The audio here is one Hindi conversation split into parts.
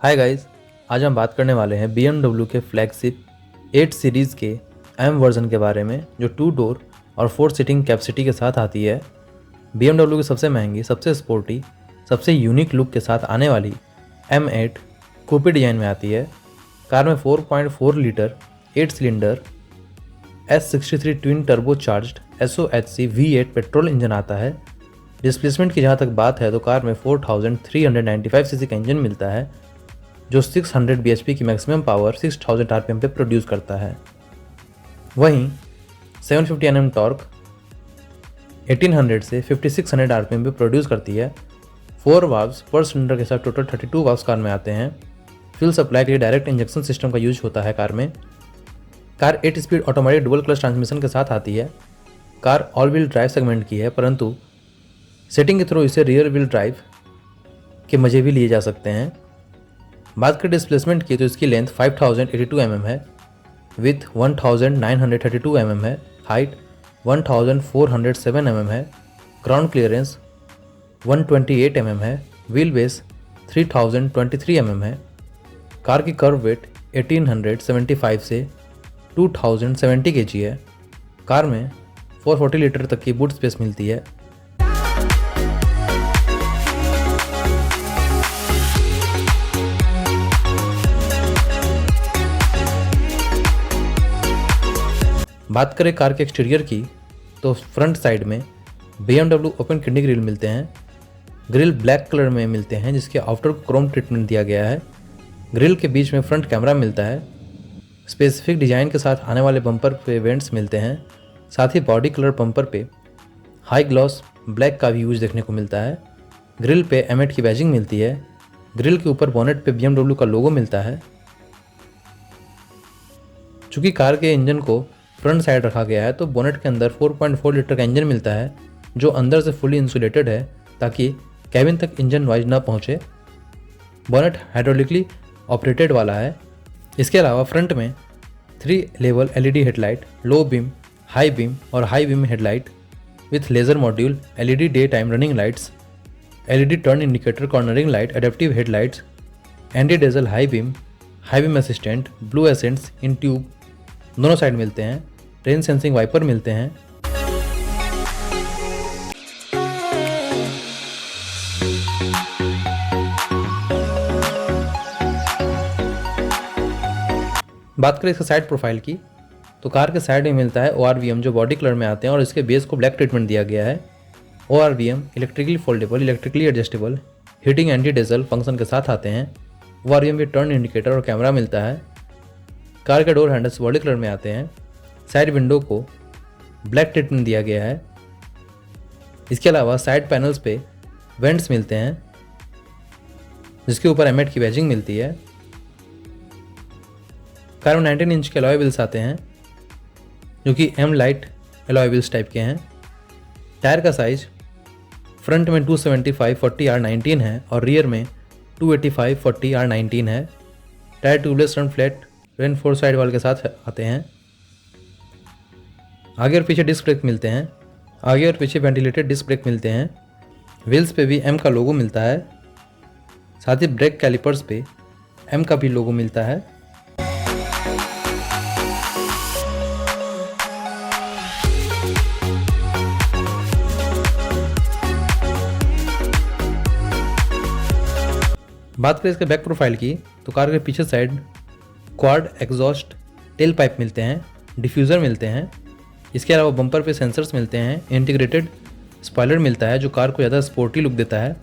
हाय गाइस, आज हम बात करने वाले हैं BMW के फ्लैगशिप 8 सीरीज़ के M वर्जन के बारे में, जो 2 डोर और 4 सीटिंग कैपेसिटी के साथ आती है। BMW की सबसे महंगी, सबसे स्पोर्टी, सबसे यूनिक लुक के साथ आने वाली M8 कूपे डिज़ाइन में आती है। कार में 4.4 litre 8 cylinder S63 twin turbo charged SOHC V8 petrol engine आता है। डिस्प्लेसमेंट की जहाँ तक बात है तो कार में 4395 सीसी का इंजन मिलता है, जो 600 bhp की मैक्सिमम पावर 6000 rpm पे प्रोड्यूस करता है। वहीं 750 Nm टॉर्क 1800 से 5600 rpm पे प्रोड्यूस करती है। 4 वाल्व्स पर सिलेंडर के साथ टोटल 32 वाल्व्स कार में आते हैं। फ्यूल सप्लाई के लिए डायरेक्ट इंजेक्शन सिस्टम का यूज होता है कार में। Car 8 speed automatic dual clutch transmission के साथ आती है। Car all wheel drive segment की है, परंतु सेटिंग के थ्रू इसे रियर व्हील ड्राइव के मज़े भी लिए जा सकते हैं। बात करें डिस्प्लेसमेंट की तो इसकी लेंथ 5082 mm है, विथ 1932 mm है, हाइट 1407 mm है, ग्राउंड क्लियरेंस 128 mm है, व्हील बेस 3023 mm है। कार की कर्व वेट 1875 से 2070 kg है। कार में 440 लीटर तक की बूट स्पेस मिलती है। बात करें कार के एक्सटीरियर की तो फ्रंट साइड में BMW ओपन किडनी ग्रिल मिलते हैं। ग्रिल ब्लैक कलर में मिलते हैं, जिसके आफ्टर क्रोम ट्रीटमेंट दिया गया है। ग्रिल के बीच में फ्रंट कैमरा मिलता है। स्पेसिफिक डिज़ाइन के साथ आने वाले बम्पर पे वेंट्स मिलते हैं। साथ ही बॉडी कलर बम्पर पे हाई ग्लॉस ब्लैक का भी यूज देखने को मिलता है। ग्रिल पे M8 की बैजिंग मिलती है। ग्रिल के ऊपर बोनेट पे BMW का लोगो मिलता है। चूँकि कार के इंजन को फ्रंट साइड रखा गया है तो बोनेट के अंदर 4.4 लीटर का इंजन मिलता है, जो अंदर से फुली इंसुलेटेड है ताकि कैबिन तक इंजन नॉइज ना पहुंचे। बोनेट हाइड्रोलिकली ऑपरेटेड वाला है। इसके अलावा फ्रंट में 3 level LED headlight, low beam, high beam और high beam headlight with laser module, LED daytime running lights, LED turn indicator, cornering light, adaptive headlights, anti dazzle high beam assistant, blue accents in tube दोनों साइड मिलते हैं। रेन सेंसिंग वाइपर मिलते हैं। बात करें इसके साइड प्रोफाइल की तो कार के साइड में मिलता है ORVM, जो बॉडी कलर में आते हैं और इसके बेस को ब्लैक ट्रीटमेंट दिया गया है। ORVM electrically foldable, electrically adjustable, heating anti dazzle function के साथ आते हैं। ORVM में टर्न इंडिकेटर और कैमरा मिलता है। कार के डोर हैंडल्स बॉडी कलर में आते हैं। साइड विंडो को ब्लैक ट्रीटमेंट दिया गया है। इसके अलावा साइड पैनल्स पे वेंट्स मिलते हैं, जिसके ऊपर M8 की बैजिंग मिलती है। कार में 19 इंच के अलॉय व्हील्स आते हैं, जो कि M light alloy wheels type के हैं। टायर का साइज फ्रंट में 275/40R19 है और रियर में 285/40R19 है। Tyre tubeless front flat reinforce side वाल के साथ आते हैं। आगे और पीछे डिस्क ब्रेक मिलते हैं। आगे और पीछे वेंटिलेटेड डिस्क ब्रेक मिलते हैं। व्हील्स पे भी M का लोगो मिलता है। साथ ही ब्रेक कैलिपर्स पे M का भी लोगो मिलता है। बात करें इसके बैक प्रोफाइल की तो कार के पीछे side quad exhaust tell pipe मिलते हैं, डिफ्यूज़र मिलते हैं। इसके अलावा बम्पर पे सेंसर्स मिलते हैं। इंटीग्रेटेड स्पॉइलर मिलता है, जो कार को ज़्यादा स्पोर्टी लुक देता है।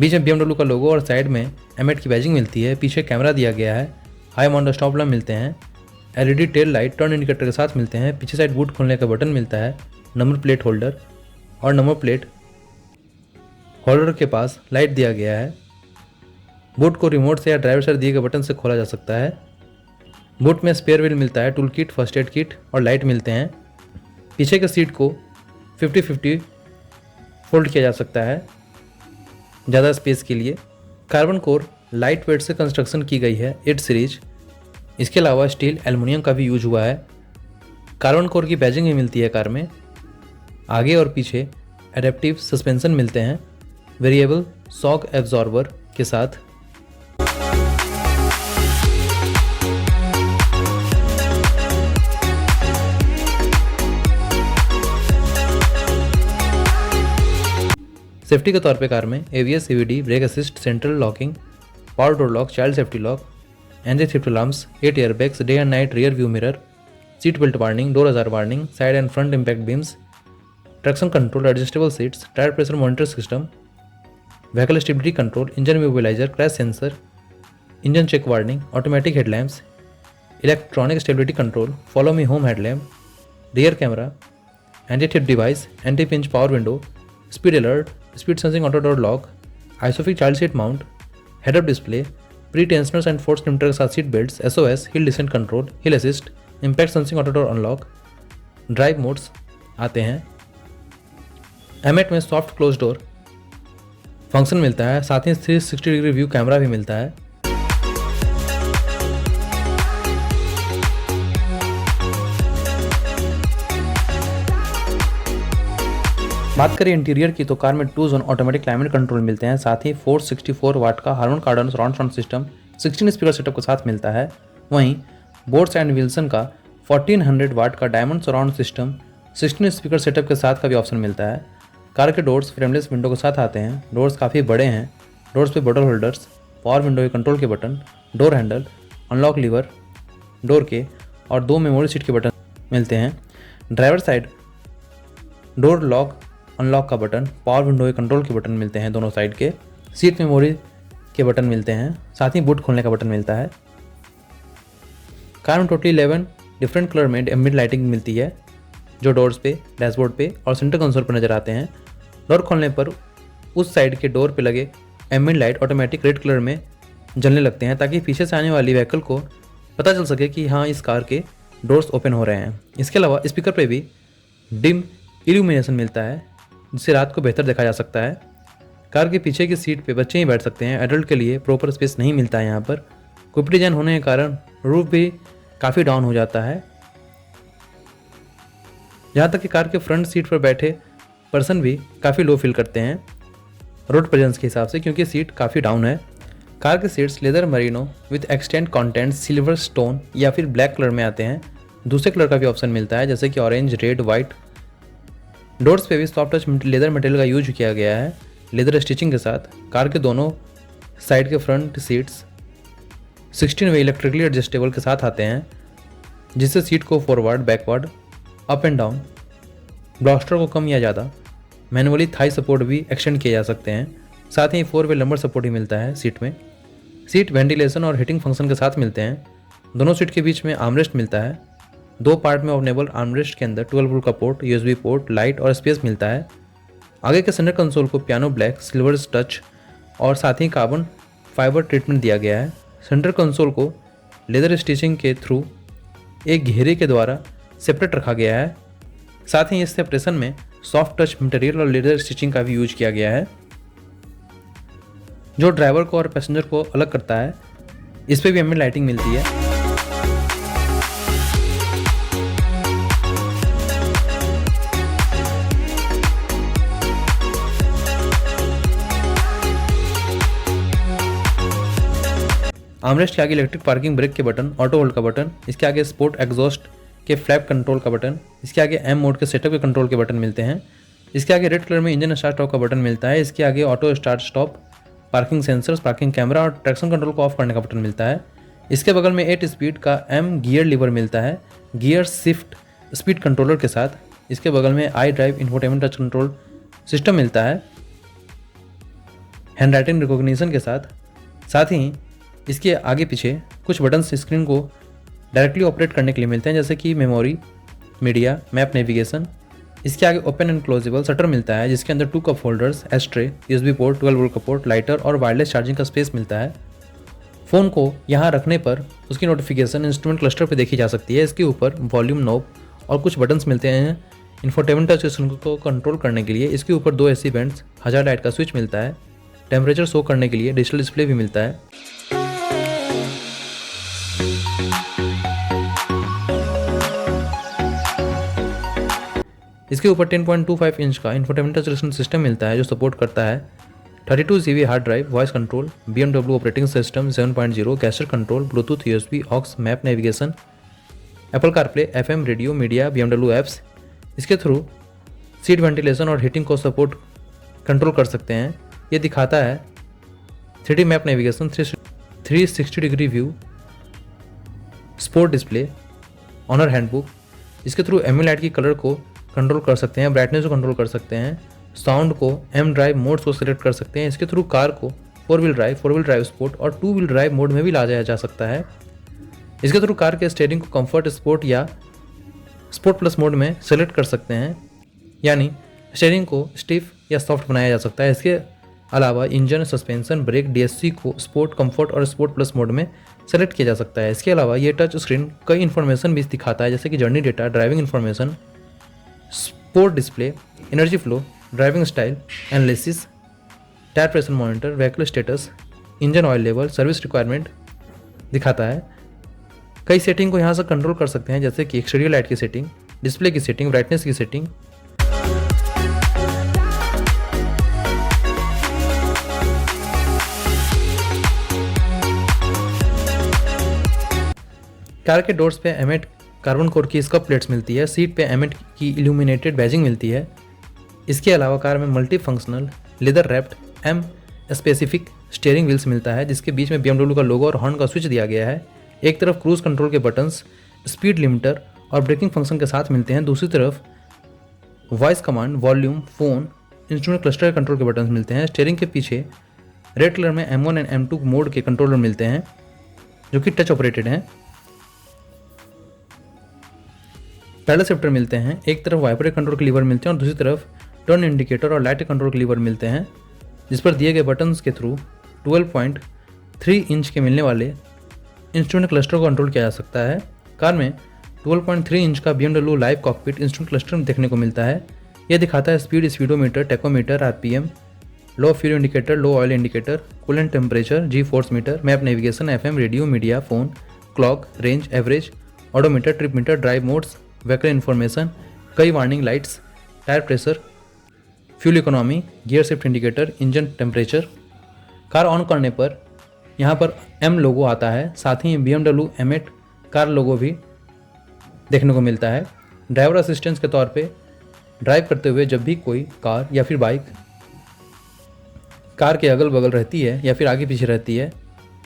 बीच में BMW का लोगो और साइड में M8 की बैजिंग मिलती है। पीछे कैमरा दिया गया है। हाई माउंट स्टॉप लैम्प मिलते हैं। LED tail light turn indicator के साथ मिलते हैं। पीछे साइड बूट खोलने का बटन मिलता है। नंबर प्लेट होल्डर और नंबर प्लेट होल्डर के पास लाइट दिया गया है। बूट को रिमोट से या ड्राइवर साइड दिए गए बटन से खोला जा सकता है। बूट में स्पेयर व्हील मिलता है, tool kit, first aid kit और लाइट मिलते हैं। पीछे के सीट को 50-50 फोल्ड किया जा सकता है ज़्यादा स्पेस के लिए। कार्बन कोर लाइट वेट से कंस्ट्रक्शन की गई है 8 सीरीज। इसके अलावा स्टील, एल्युमिनियम का भी यूज हुआ है। कार्बन कोर की बैजिंग भी मिलती है कार में। आगे और पीछे एडेप्टिव सस्पेंशन मिलते हैं वेरिएबल शॉक एब्जॉर्बर के साथ। सेफ्टी के तौर पे कार में ABS, CVD, brake assist, central locking, power door lock, child safety lock, anti theft alarms, 8 airbags, day and night rear view mirror, seat belt warning, door ajar warning, side and front impact beams, traction control, adjustable seats, tyre pressure monitor system, vehicle stability control, engine mobiliser, crash sensor, engine check warning, automatic headlamps, electronic stability control, follow me home headlamp, rear camera, anti theft device, anti pinch power window, speed alert, speed sensing auto door lock, आइसोफिक child seat mount, head up display, pre tensioners and force limiter के साथ seat belts, SOS, hill descent control, हिल assist, impact sensing auto door unlock, drive modes आते हैं। M8 में सॉफ्ट क्लोज डोर फंक्शन मिलता है, साथ ही 360 डिग्री व्यू कैमरा भी मिलता है। बात करें इंटीरियर की तो कार में 2 जोन ऑटोमेटिक क्लाइमेट कंट्रोल मिलते हैं, साथ ही 464 वाट का Harman Kardon surround sound system 16 speaker setup के साथ मिलता है। वहीं बोट्स एंड विल्सन का 1400 वाट का diamond surround system 16 speaker setup के साथ का भी ऑप्शन मिलता है। कार के डोर्स फ्रेमलेस विंडो के साथ आते हैं। डोर्स काफ़ी बड़े हैं। डोर्स पे बटन होल्डर्स, पावर विंडो के कंट्रोल के button, door handle, unlock lever door के और 2 मेमोरी सीट के बटन मिलते हैं। Driver side door lock unlock का बटन, पावर विंडो के कंट्रोल के बटन मिलते हैं दोनों साइड के, सीट मेमोरी के बटन मिलते हैं, साथ ही बूट खोलने का बटन मिलता है। कार में टोटली 11 डिफरेंट कलर में एम्बिएंट लाइटिंग मिलती है जो डोर्स पे, डैशबोर्ड पे और सेंटर कंसोल पर नजर आते हैं। डोर खोलने पर उस साइड के डोर पे लगे ambient light automatic red colour में जलने लगते हैं ताकि पीछे से आने वाली व्हीकल को पता चल सके कि हाँ इस कार के डोर्स ओपन हो रहे हैं। इसके अलावा स्पीकर पे भी डिम इल्यूमिनेशन मिलता है जिससे रात को बेहतर देखा जा सकता है। कार के पीछे की सीट पे बच्चे ही बैठ सकते हैं। एडल्ट के लिए प्रॉपर स्पेस नहीं मिलता है यहाँ पर। कुपी डिजाइन होने के कारण रूफ भी काफ़ी डाउन हो जाता है। यहाँ तक कि कार के फ्रंट सीट पर बैठे पर्सन भी काफ़ी लो फील करते हैं रोड प्रेजेंस के हिसाब से, क्योंकि सीट काफ़ी डाउन है। कार के seats leather Merino with extend content silver stone या फिर ब्लैक कलर में आते हैं। दूसरे कलर का भी ऑप्शन मिलता है जैसे कि ऑरेंज, रेड, वाइट। डोर्स पे भी सॉफ्ट टच लेदर मटेरियल का यूज किया गया है लेदर स्टिचिंग के साथ। कार के दोनों साइड के फ्रंट सीट्स 16 वे इलेक्ट्रिकली एडजस्टेबल के साथ आते हैं जिससे सीट को forward, backward, up and down, blaster को कम या ज़्यादा मैनुअली थाई सपोर्ट भी एक्सटेंड किए जा सकते हैं। साथ ही 4 वे लंबर सपोर्ट ही मिलता है सीट में। सीट वेंटिलेशन और हीटिंग फंक्शन के साथ मिलते हैं। दोनों सीट के बीच में आर्मरेस्ट मिलता है। 2 पार्ट में ओपनेबल आर्मरेस्ट के अंदर 12 वोल्ट का पोर्ट, USB पोर्ट, लाइट और स्पेस मिलता है। आगे के सेंटर कंसोल को पियानो ब्लैक, सिल्वर टच और साथ ही कार्बन फाइबर ट्रीटमेंट दिया गया है। सेंटर कंसोल को लेदर स्टिचिंग के थ्रू एक घेरे के द्वारा सेपरेट रखा गया है। साथ ही इस सेपरेशन में सॉफ्ट टच मटेरियल और लेदर स्टिचिंग का भी यूज किया गया है जो ड्राइवर को और पैसेंजर को अलग करता है। इस पर भी एम्बिएंट लाइटिंग मिलती है। आर्मरेस्ट के आगे इलेक्ट्रिक पार्किंग ब्रेक के बटन, ऑटो होल्ड का बटन, इसके आगे स्पोर्ट एग्जॉस्ट के फ्लैप कंट्रोल का बटन, इसके आगे M मोड के सेटअप के कंट्रोल के बटन मिलते हैं। इसके आगे रेड कलर में इंजन स्टार्ट स्टॉप का बटन मिलता है। इसके आगे auto start stop, parking sensors, parking camera और ट्रैक्शन कंट्रोल को ऑफ करने का बटन मिलता है। इसके बगल में 8 स्पीड का M गियर लीवर मिलता है गियर शिफ्ट स्पीड कंट्रोलर के साथ। इसके बगल में I drive infotainment touch control system मिलता है हैंड राइटिंग रिकॉग्निशन के साथ। साथ ही इसके आगे पीछे कुछ बटन्स स्क्रीन को डायरेक्टली ऑपरेट करने के लिए मिलते हैं जैसे कि मेमोरी, मीडिया, मैप, नेविगेशन। इसके आगे ओपन एंड क्लोजेबल शटर मिलता है जिसके अंदर 2 cup holders, ashtray, USB port, 12 volt का पोर्ट, लाइटर और वायरलेस चार्जिंग का स्पेस मिलता है। फ़ोन को यहाँ रखने पर उसकी नोटिफिकेशन इंस्ट्रूमेंट क्लस्टर पर देखी जा सकती है। इसके ऊपर वॉल्यूम नॉब और कुछ बटन्स मिलते हैं इंफोटेनमेंट टच सिस्टम को कंट्रोल करने के लिए। इसके ऊपर 2 AC वेंट्स, हज़ार लाइट का स्विच मिलता है। टेम्परेचर शो करने के लिए डिजिटल डिस्प्ले भी मिलता है। इसके ऊपर 10.25 इंच का इंफोटेनमेंट टच सिस्टम मिलता है जो सपोर्ट करता है 32 GB hard drive, voice control, BMW operating system 7.0, gesture control, Bluetooth, USB, aux, map, navigation, Apple CarPlay, FM, radio, media, BMW apps. इसके थ्रू सीट वेंटिलेशन और हीटिंग को सपोर्ट कंट्रोल कर सकते हैं। ये दिखाता है 3D map navigation, 360 degree view, sport display, owner handbook. इसके थ्रू एम्यू लाइट की कलर को कंट्रोल कर सकते हैं, ब्राइटनेस को कंट्रोल कर सकते हैं, साउंड को, एम ड्राइव मोड्स को सिलेक्ट कर सकते हैं। इसके थ्रू कार को 4 व्हील ड्राइव स्पोर्ट और 2 व्हील ड्राइव मोड में भी ला जाया जा सकता है। इसके थ्रू कार के स्टीयरिंग को कंफर्ट स्पोर्ट या स्पोर्ट प्लस मोड में सेलेक्ट कर सकते हैं, यानी स्टीयरिंग को स्टिफ या सॉफ्ट बनाया जा सकता है। इसके अलावा इंजन, सस्पेंशन, ब्रेक, डीएससी को स्पोर्ट, कंफर्ट और स्पोर्ट प्लस मोड में सेलेक्ट किया जा सकता है। इसके अलावा ये टच स्क्रीन कई इन्फॉर्मेशन भी दिखाता है, जैसे कि journey data, driving information, sport display, energy flow, driving style analysis, tyre pressure monitor, vehicle status, engine oil level, service requirement दिखाता है। कई सेटिंग को यहाँ से कंट्रोल कर सकते हैं, जैसे कि एक्सटीरियर लाइट की सेटिंग, डिस्प्ले की सेटिंग, ब्राइटनेस की सेटिंग। कार के डोर्स पे एमेट कार्बन कोर की स्कप प्लेट्स मिलती है। सीट पे एमेट की इल्यूमिनेटेड बैजिंग मिलती है। इसके अलावा कार में multi functional leather wrapped M specific steering wheels मिलता है, जिसके बीच में BMW का लोगो और हॉर्न का स्विच दिया गया है। एक तरफ क्रूज कंट्रोल के बटन्स, स्पीड लिमिटर और ब्रेकिंग फंक्शन के साथ मिलते हैं। दूसरी तरफ voice command, volume, phone, instrument cluster control के बटन्स मिलते हैं। स्टीयरिंग के पीछे रेड कलर में M1 एंड M2 मोड के कंट्रोलर मिलते हैं, जो कि टच ऑपरेटेड हैं। पैडल शिफ्टर मिलते हैं। एक तरफ वाइपर कंट्रोल के लीवर मिलते हैं और दूसरी तरफ टर्न इंडिकेटर और लाइट कंट्रोल के लीवर मिलते हैं, जिस पर दिए गए बटन्स के थ्रू 12.3 इंच के मिलने वाले इंस्ट्रूमेंट क्लस्टर को कंट्रोल किया जा सकता है। कार में 12.3 इंच का BMW live cockpit instrument cluster देखने को मिलता है। यह दिखाता है speed, speedometer, tachometer, RPM, low fuel indicator, low oil indicator, coolant temperature, G force meter, map navigation, FM, radio, media, phone, clock, range, average, odometer, trip meter, drive modes, vehicle information, कई warning lights, tyre pressure, fuel economy, gear shift indicator, engine temperature. Car on करने पर यहाँ पर M लोगो आता है, साथ ही BMW एमेट कार लोगो भी देखने को मिलता है। ड्राइवर असिस्टेंस के तौर पे ड्राइव करते हुए जब भी कोई कार या फिर बाइक कार के अगल बगल रहती है या फिर आगे पीछे रहती है,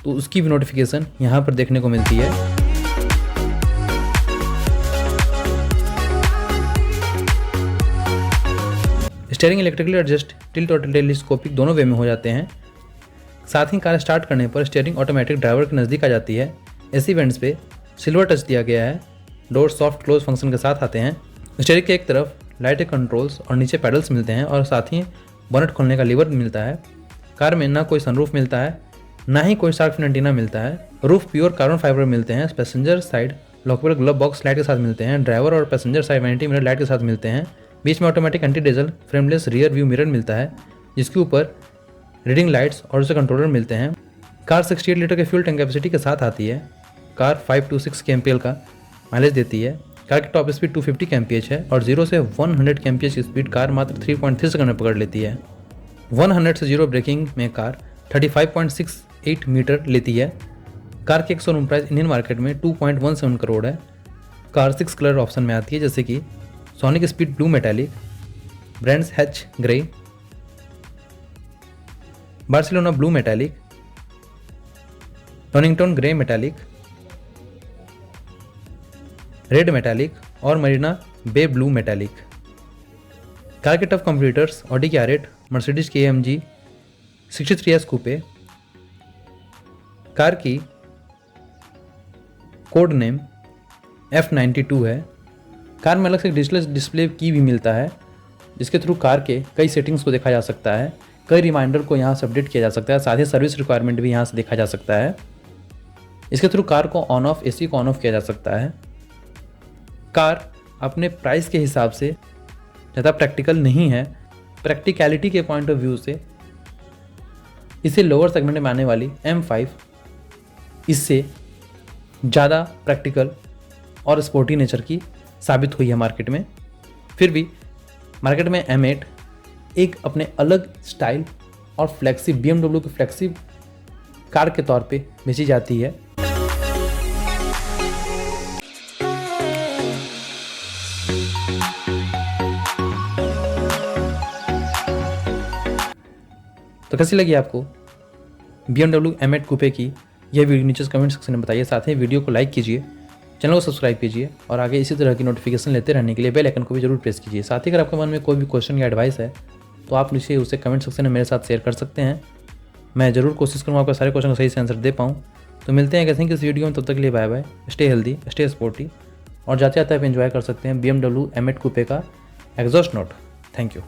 तो उसकी भी नोटिफिकेशन यहाँ पर देखने को मिलती है। स्टीयरिंग इलेक्ट्रिकली एडजस्ट, टिल्ट और टेलीस्कोपिक दोनों वे में हो जाते हैं। साथ ही कार स्टार्ट करने पर स्टीयरिंग ऑटोमेटिक ड्राइवर के नज़दीक आ जाती है। ऐसी वेंट्स पे सिल्वर टच दिया गया है। डोर सॉफ्ट क्लोज फंक्शन के साथ आते हैं। स्टीयरिंग के एक तरफ लाइट कंट्रोल्स और नीचे पैडल्स मिलते हैं और साथ ही बोनट खोलने का लीवर मिलता है। कार में ना कोई सनरूफ मिलता है, ना ही कोई शार्क फिन एंटीना मिलता है। रूफ प्योर कार्बन फाइबर मिलते हैं। Passenger side lockable glove box light के साथ मिलते हैं। ड्राइवर और passenger side vanity mirror light के साथ मिलते हैं। बीच में automatic anti dazzle frameless rear view mirror मिलता है, जिसके ऊपर रीडिंग लाइट्स और उसे कंट्रोलर मिलते हैं। कार 68 लीटर के फ्यूल टैंक कैपेसिटी के साथ आती है। कार 526 kmpl का माइलेज देती है। कार की टॉप स्पीड 250 kmph है और 0 से 100 kmph की स्पीड कार मात्र 3.3 सेकंड में पकड़ लेती है। 100 से 0 ब्रेकिंग में कार 35.68 मीटर लेती है। कार की एक शोरूम प्राइस इंडियन मार्केट में 2.17 करोड़ है। कार 6 कलर ऑप्शन में आती है, जैसे कि sonic speed blue metallic, Brands Hatch grey, Barcelona blue metallic, Donington grey metallic, red metallic और Marina Bay blue metallic. Car के टफ कंप्यूटर्स ऑडी की R8, मर्सिडीज की AMG 63S कूपे। कार की कोड नेम F92 है। कार में अलग से डिजिटल डिस्प्ले की भी मिलता है, जिसके थ्रू कार के कई सेटिंग्स को देखा जा सकता है। कई रिमाइंडर को यहाँ से अपडेट किया जा सकता है। साथ ही सर्विस रिक्वायरमेंट भी यहाँ से देखा जा सकता है। इसके थ्रू कार को ऑन ऑफ, AC को ऑन ऑफ किया जा सकता है। कार अपने प्राइस के हिसाब से ज़्यादा प्रैक्टिकल नहीं है। प्रैक्टिकलिटी के पॉइंट ऑफ व्यू से इसे लोअर सेगमेंट में आने वाली M5 इससे ज़्यादा प्रैक्टिकल और स्पोर्टी नेचर की साबित हुई है मार्केट में। फिर भी मार्केट में M8 एक अपने अलग स्टाइल और फ्लैगशिप BMW की फ्लैगशिप कार के तौर पे बेची जाती है। कैसी लगी आपको BMW M8 कूपे की यह वीडियो नीचे कमेंट सेक्शन में बताइए। साथ ही वीडियो को लाइक कीजिए, चैनल को सब्सक्राइब कीजिए और आगे इसी तरह की नोटिफिकेशन लेते रहने के लिए बेल आइकन को भी जरूर प्रेस कीजिए। साथ ही अगर आपके मन में कोई भी क्वेश्चन या एडवाइस है तो आप नीचे उसे कमेंट सेक्शन में मेरे साथ शेयर कर सकते हैं। मैं ज़रूर कोशिश करूँगा आपके सारे क्वेश्चन का सही से आंसर दे पाऊँ। तो मिलते हैं कैसे किस वीडियो में, तब तक के लिए bye bye. Stay healthy, stay sporty और जाते जाते आप एंजॉय कर सकते हैं BMW M8 कूपे का एग्जॉस्ट नोट। Thank you.